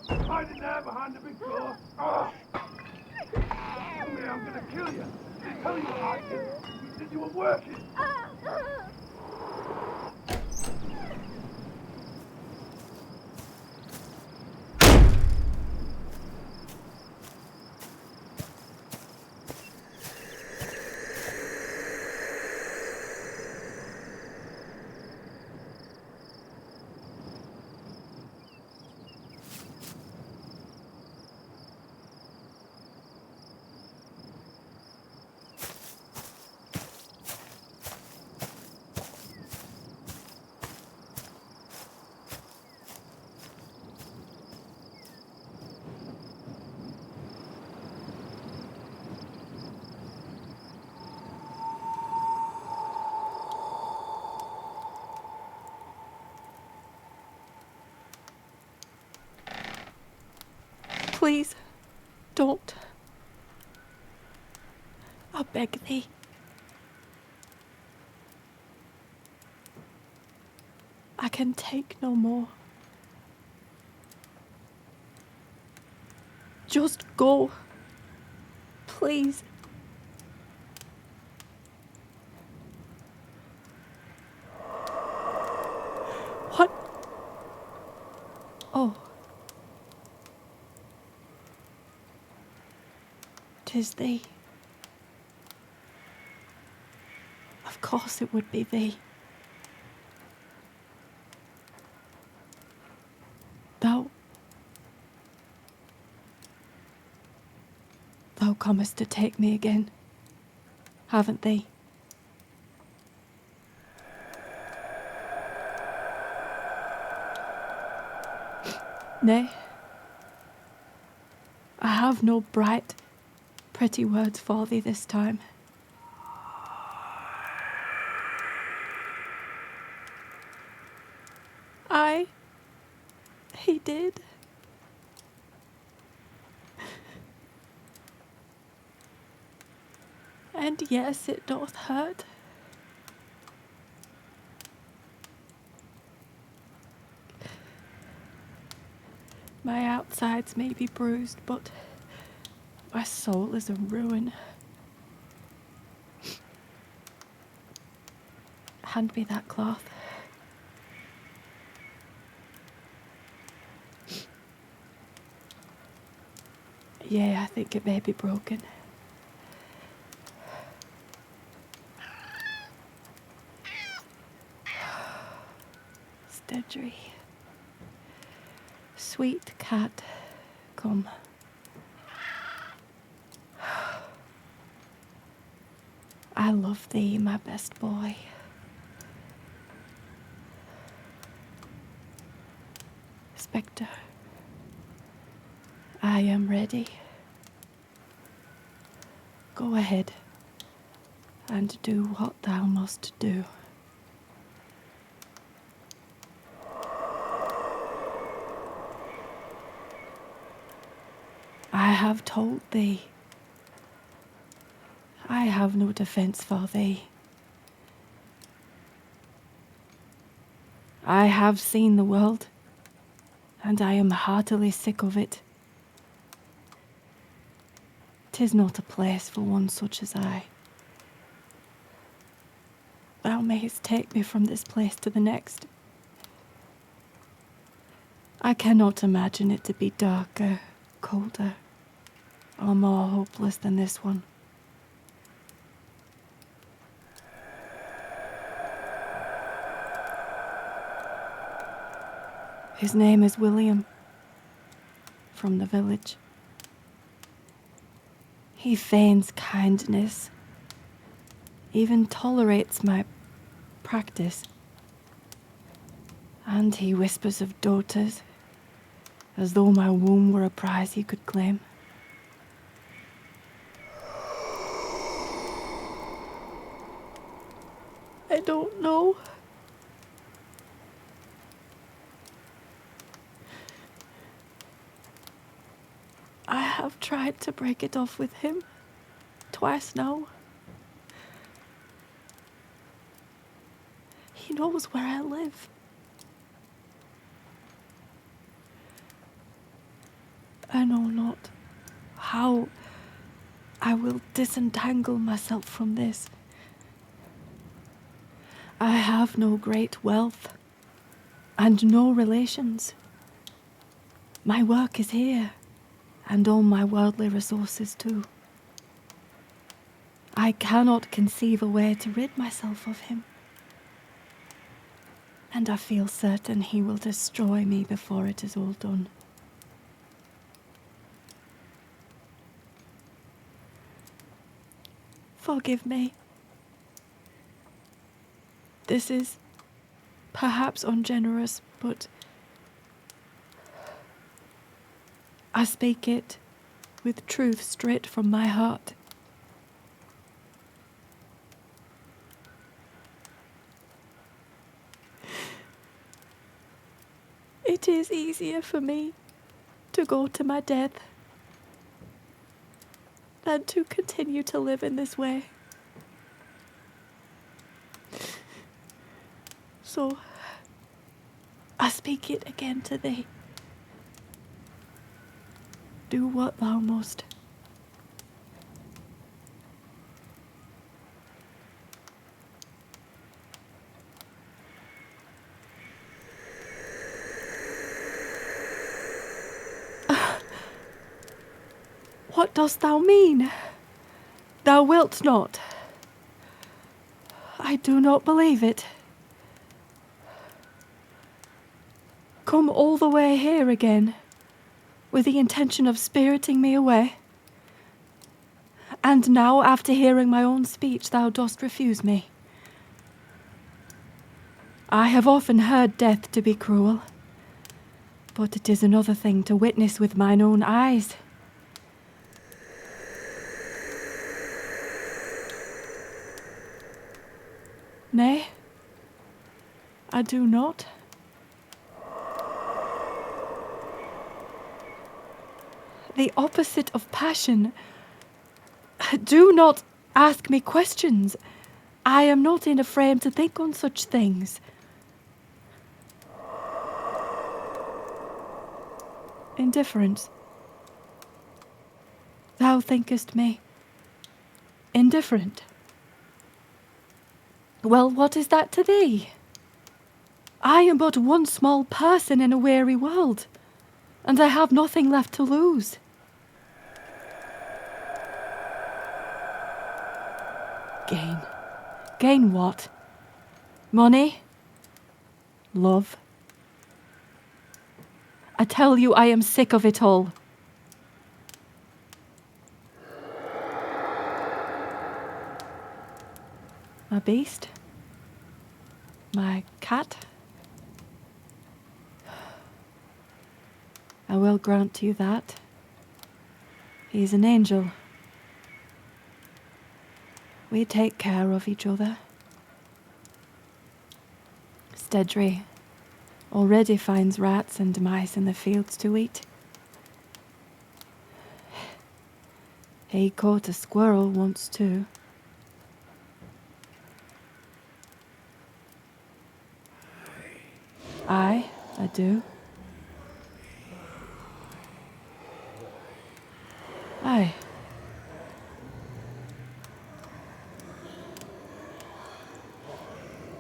Hiding there behind the big door. Oh. Tell me I'm gonna kill you. Didn't tell you what I did. You said you were working. Please, don't. I beg thee. I can take no more. Just go. Please. What? Oh. 'Tis thee. Of course it would be thee. Thou comest to take me again, haven't thee? Nay, I have no bright, pretty words for thee this time. He did. And yes, it doth hurt. My outsides may be bruised, but my soul is a ruin. Hand me that cloth. Yea, I think it may be broken. Stedry. Sweet cat, come. I love thee, my best boy. Spectre, I am ready. Go ahead and do what thou must do. I have told thee. I have no defense for thee. I have seen the world, and I am heartily sick of it. 'Tis not a place for one such as I. Thou mayst take me from this place to the next. I cannot imagine it to be darker, colder, or more hopeless than this one. His name is William, from the village. He feigns kindness, even tolerates my practice. And he whispers of daughters, as though my womb were a prize he could claim. I don't know. I have tried to break it off with him twice now. He knows where I live. I know not how I will disentangle myself from this. I have no great wealth and no relations. My work is here, and all my worldly resources too. I cannot conceive a way to rid myself of him, and I feel certain he will destroy me before it is all done. Forgive me. This is perhaps ungenerous, but I speak it with truth straight from my heart. It is easier for me to go to my death than to continue to live in this way. So, I speak it again to thee. Do what thou must. What dost thou mean? Thou wilt not. I do not believe it. Come all the way here again, with the intention of spiriting me away. And now, after hearing my own speech, thou dost refuse me. I have often heard death to be cruel, but it is another thing to witness with mine own eyes. Nay, I do not. The opposite of passion. Do not ask me questions. I am not in a frame to think on such things. Indifference. Thou thinkest me indifferent. Well, what is that to thee? I am but one small person in a weary world, and I have nothing left to lose. Gain. Gain what? Money? Love? I tell you, I am sick of it all. My beast? My cat? I will grant you that. He is an angel. We take care of each other. Stedry already finds rats and mice in the fields to eat. He caught a squirrel once too. I do. Aye.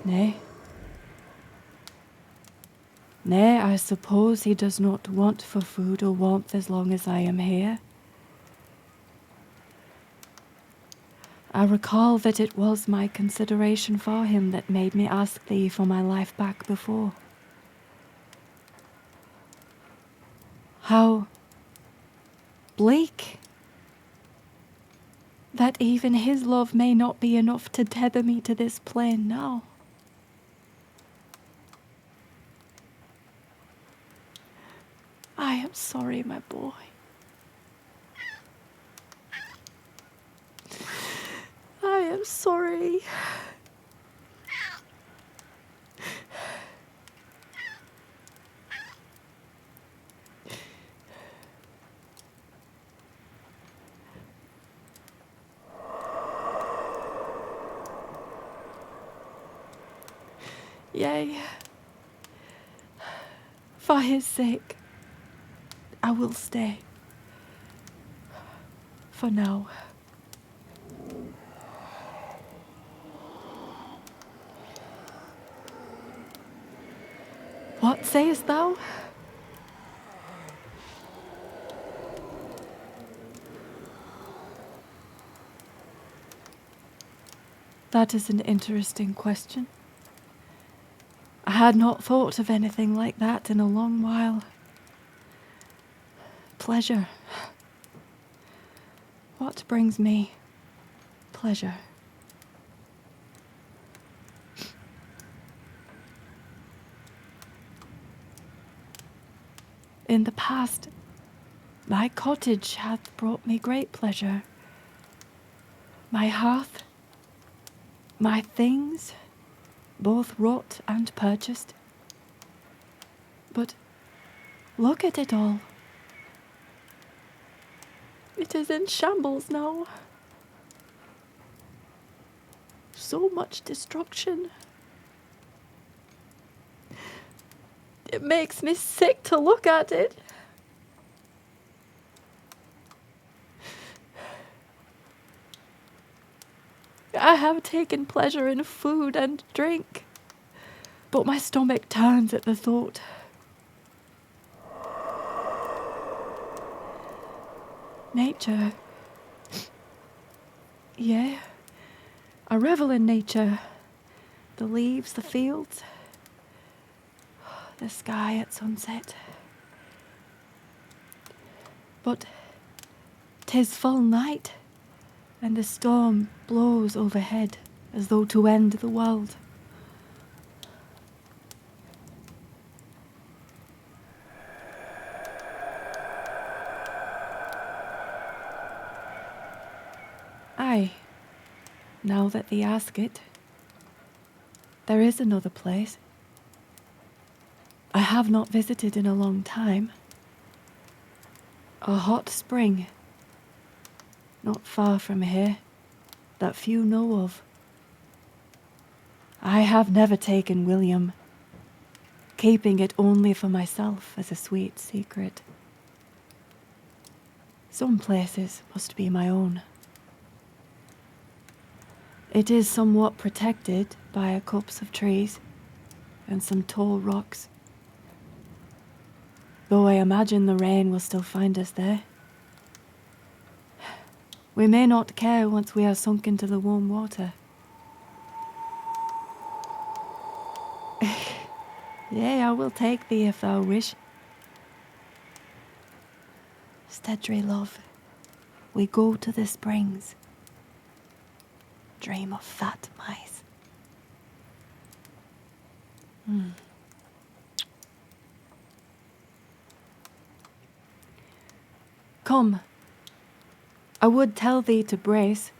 Nay. Nay, I suppose he does not want for food or warmth as long as I am here. I recall that it was my consideration for him that made me ask thee for my life back before. How bleak that even his love may not be enough to tether me to this plane now. I am sorry, my boy. I am sorry. Yea, for his sake, I will stay. for now. What sayest thou? That is an interesting question. I had not thought of anything like that in a long while. Pleasure. What brings me pleasure? In the past, my cottage hath brought me great pleasure. My hearth, my things, both wrought and purchased. But look at it all. It is in shambles now. So much destruction. It makes me sick to look at it. I have taken pleasure in food and drink, but my stomach turns at the thought. Nature. Yeah, I revel in nature. The leaves, the fields, the sky at sunset. But 'tis full night, and the storm blows overhead as though to end the world. Aye, now that thee ask it, there is another place I have not visited in a long time. A hot spring, not far from here, that few know of. I have never taken William, keeping it only for myself as a sweet secret. Some places must be my own. It is somewhat protected by a copse of trees and some tall rocks, though I imagine the rain will still find us there. We may not care once we are sunk into the warm water. Yea, I will take thee if thou wish. Stedry, love, we go to the springs. Dream of fat mice. Come, I would tell thee to brace,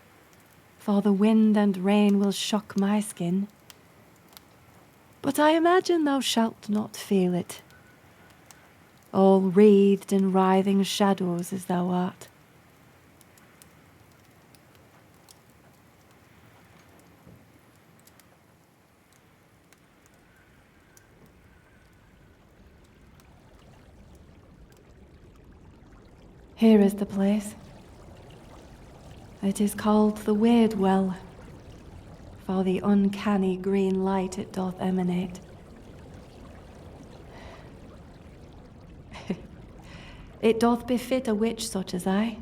for the wind and rain will shock my skin. But I imagine thou shalt not feel it, all wreathed in writhing shadows as thou art. Here is the place. It is called the Weird Well, for the uncanny green light it doth emanate. It doth befit a witch such as I.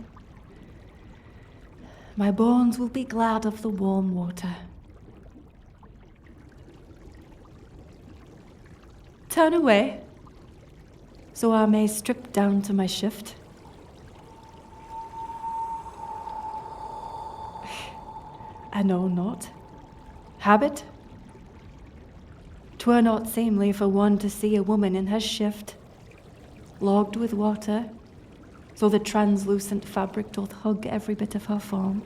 My bones will be glad of the warm water. Turn away, so I may strip down to my shift. I know not. Habit? 'Twere not seemly for one to see a woman in her shift, logged with water, so the translucent fabric doth hug every bit of her form.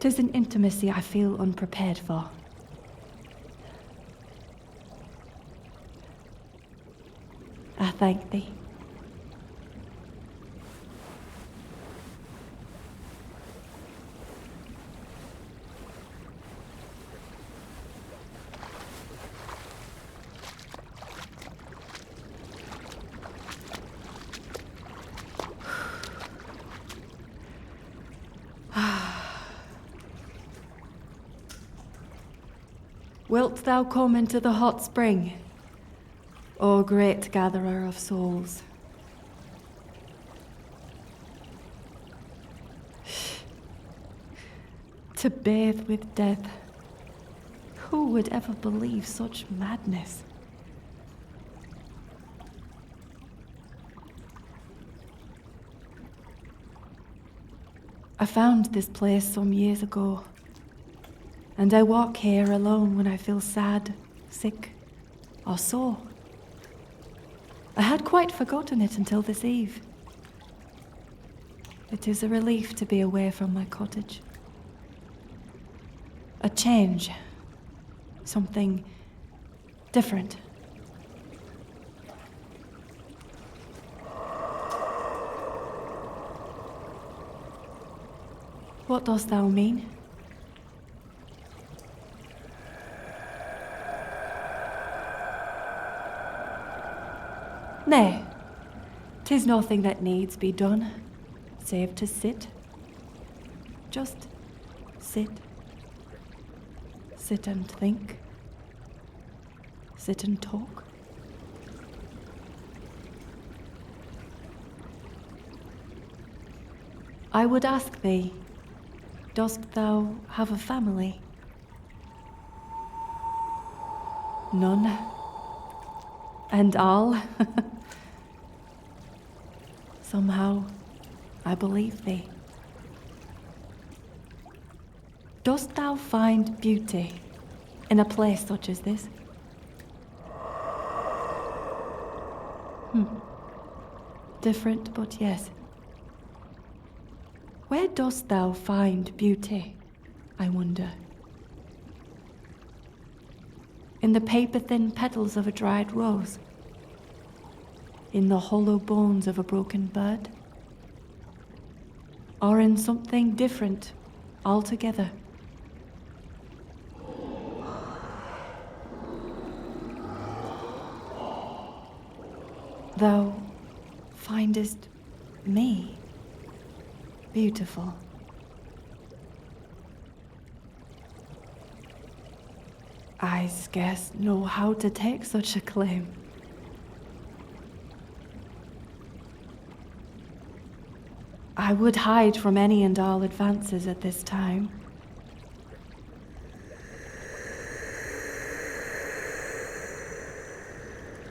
'Tis an intimacy I feel unprepared for. I thank thee. Wilt thou come into the hot spring, O great gatherer of souls? To bathe with death. Who would ever believe such madness? I found this place some years ago, and I walk here alone when I feel sad, sick, or sore. I had quite forgotten it until this eve. It is a relief to be away from my cottage. A change. Something different. What dost thou mean? Nay, 'tis nothing that needs be done, save to sit. Just sit. Sit and think. Sit and talk. I would ask thee, dost thou have a family? None. And all? Somehow, I believe thee. Dost thou find beauty in a place such as this? Different, but yes. Where dost thou find beauty, I wonder? In the paper-thin petals of a dried rose? In the hollow bones of a broken bird? Or in something different altogether? Thou findest me beautiful. I scarce know how to take such a claim. I would hide from any and all advances at this time.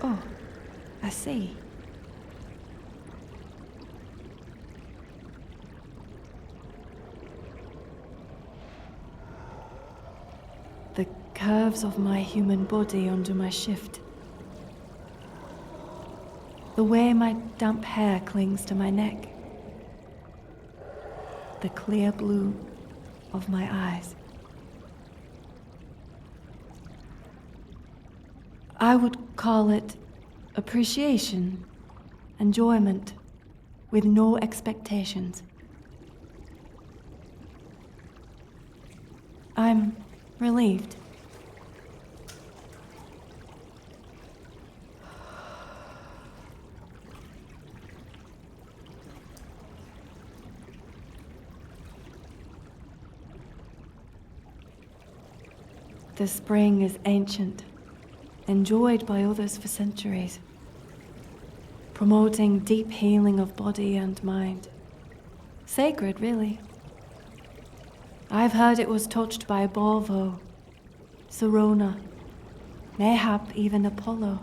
Oh, I see. The curves of my human body under my shift. The way my damp hair clings to my neck. The clear blue of my eyes. I would call it appreciation, enjoyment, with no expectations. I'm relieved. The spring is ancient, enjoyed by others for centuries, promoting deep healing of body and mind. Sacred, really. I've heard it was touched by Borvo, Serona, mayhap even Apollo.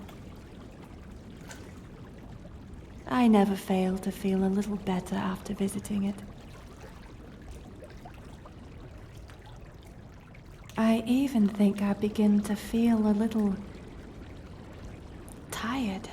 I never fail to feel a little better after visiting it. I even think I begin to feel a little tired.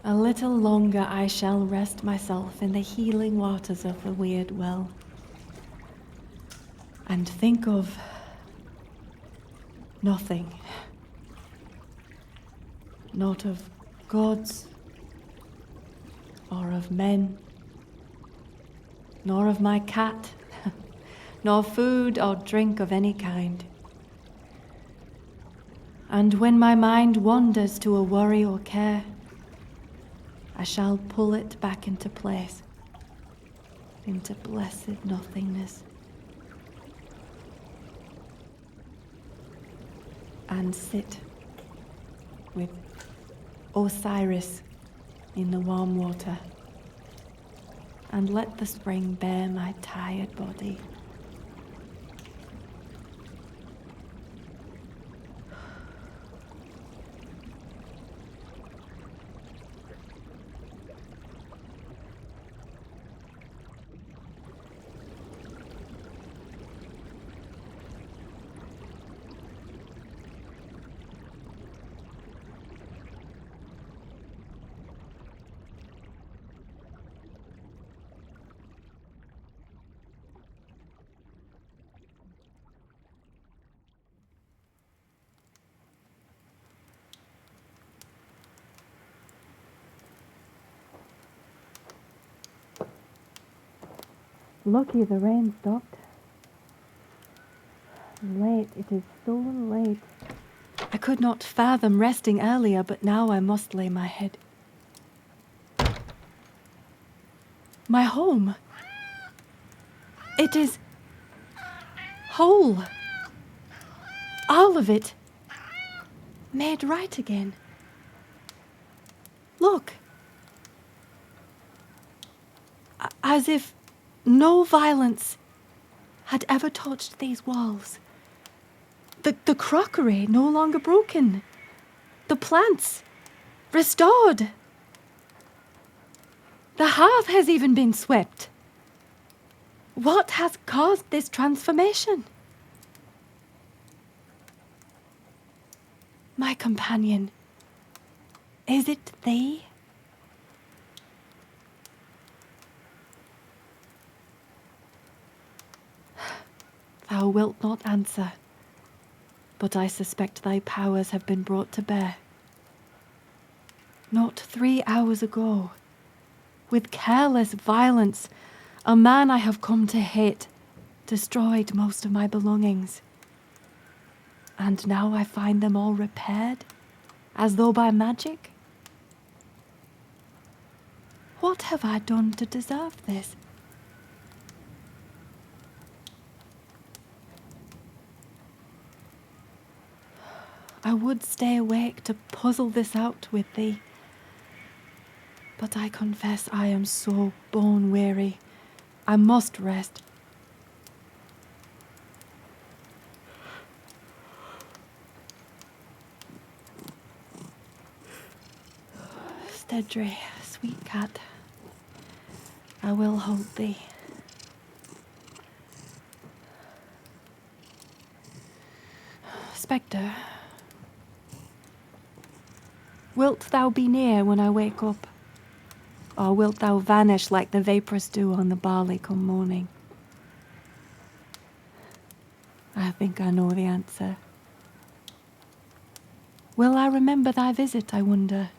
A little longer I shall rest myself in the healing waters of the weird well, and think of nothing. Not of gods, or of men, nor of my cat, nor food or drink of any kind. And when my mind wanders to a worry or care, I shall pull it back into place, into blessed nothingness, and sit with Osiris in the warm water, and let the spring bear my tired body. Lucky the rain stopped. Late, it is so late. I could not fathom resting earlier, but now I must lay my head. My home. It is whole. All of it. Made right again. Look. As if no violence had ever touched these walls. The crockery no longer broken. The plants restored. The hearth has even been swept. What has caused this transformation? My companion, is it thee? Thou wilt not answer, but I suspect thy powers have been brought to bear. Not 3 hours ago, with careless violence, a man I have come to hate destroyed most of my belongings. And now I find them all repaired, as though by magic. What have I done to deserve this? I would stay awake to puzzle this out with thee, but I confess I am so bone weary. I must rest. Stedry, sweet cat, I will hold thee. Spectre, wilt thou be near when I wake up? Or wilt thou vanish like the vaporous dew on the barley come morning? I think I know the answer. Will I remember thy visit, I wonder?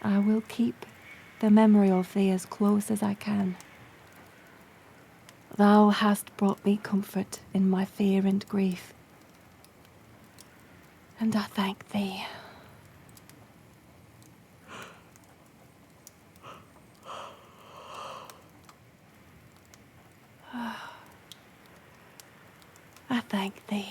I will keep the memory of thee as close as I can. Thou hast brought me comfort in my fear and grief, and I thank thee. I thank thee.